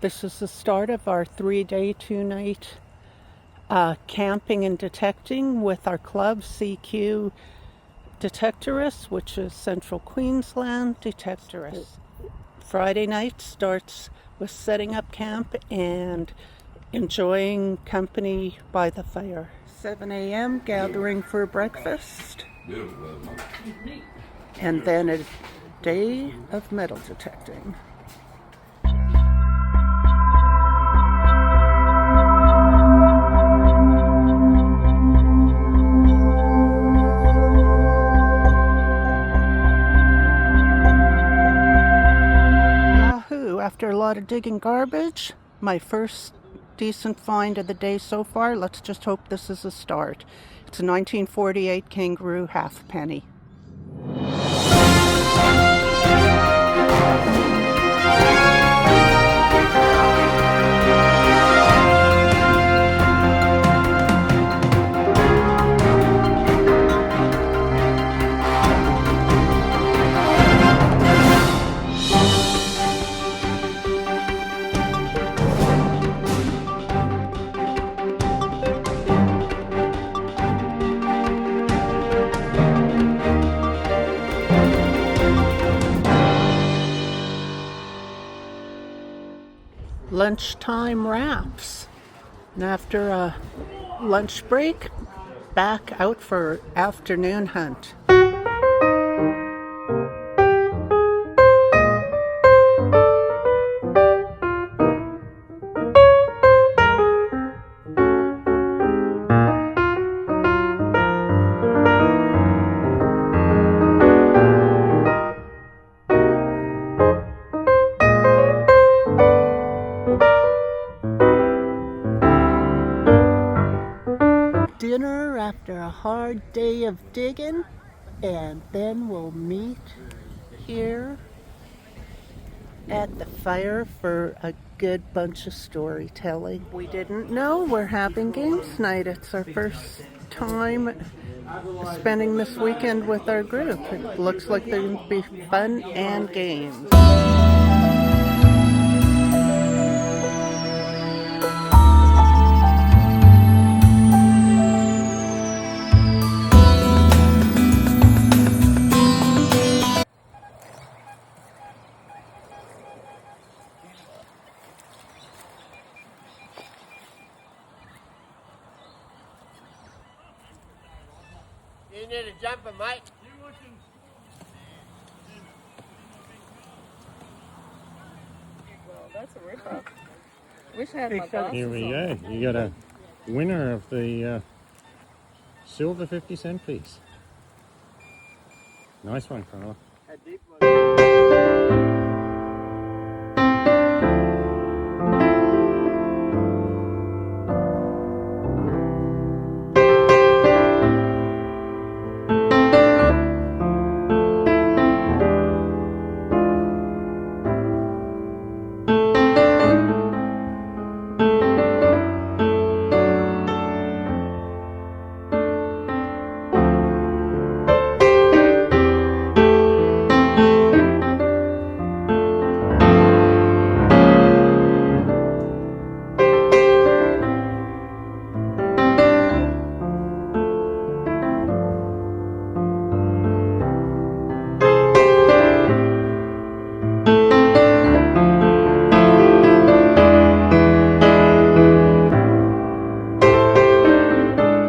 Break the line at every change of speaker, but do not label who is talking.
This is the start of our 3-day, 2-night camping and detecting with our club, CQ Detectorists, which is Central Queensland Detectorists. Friday night starts with setting up camp and enjoying company by the fire. 7 a.m. gathering for breakfast. And then a day of metal detecting. After a lot of digging garbage, my first decent find of the day so far. Let's just hope this is a start. It's a 1948 kangaroo halfpenny. Lunchtime wraps, and after a lunch break, back out for afternoon hunt. Dinner after a hard day of digging, and then we'll meet here at the fire for a good bunch of storytelling. We didn't know we're having games night. It's our first time spending this weekend with our group. It looks like there'll be fun and games.
You need a jumper, mate.
Well, that's a rip-off. Wish I had my glasses
Here we
on.
go. You got a winner of the silver 50-cent piece. Nice one, fella.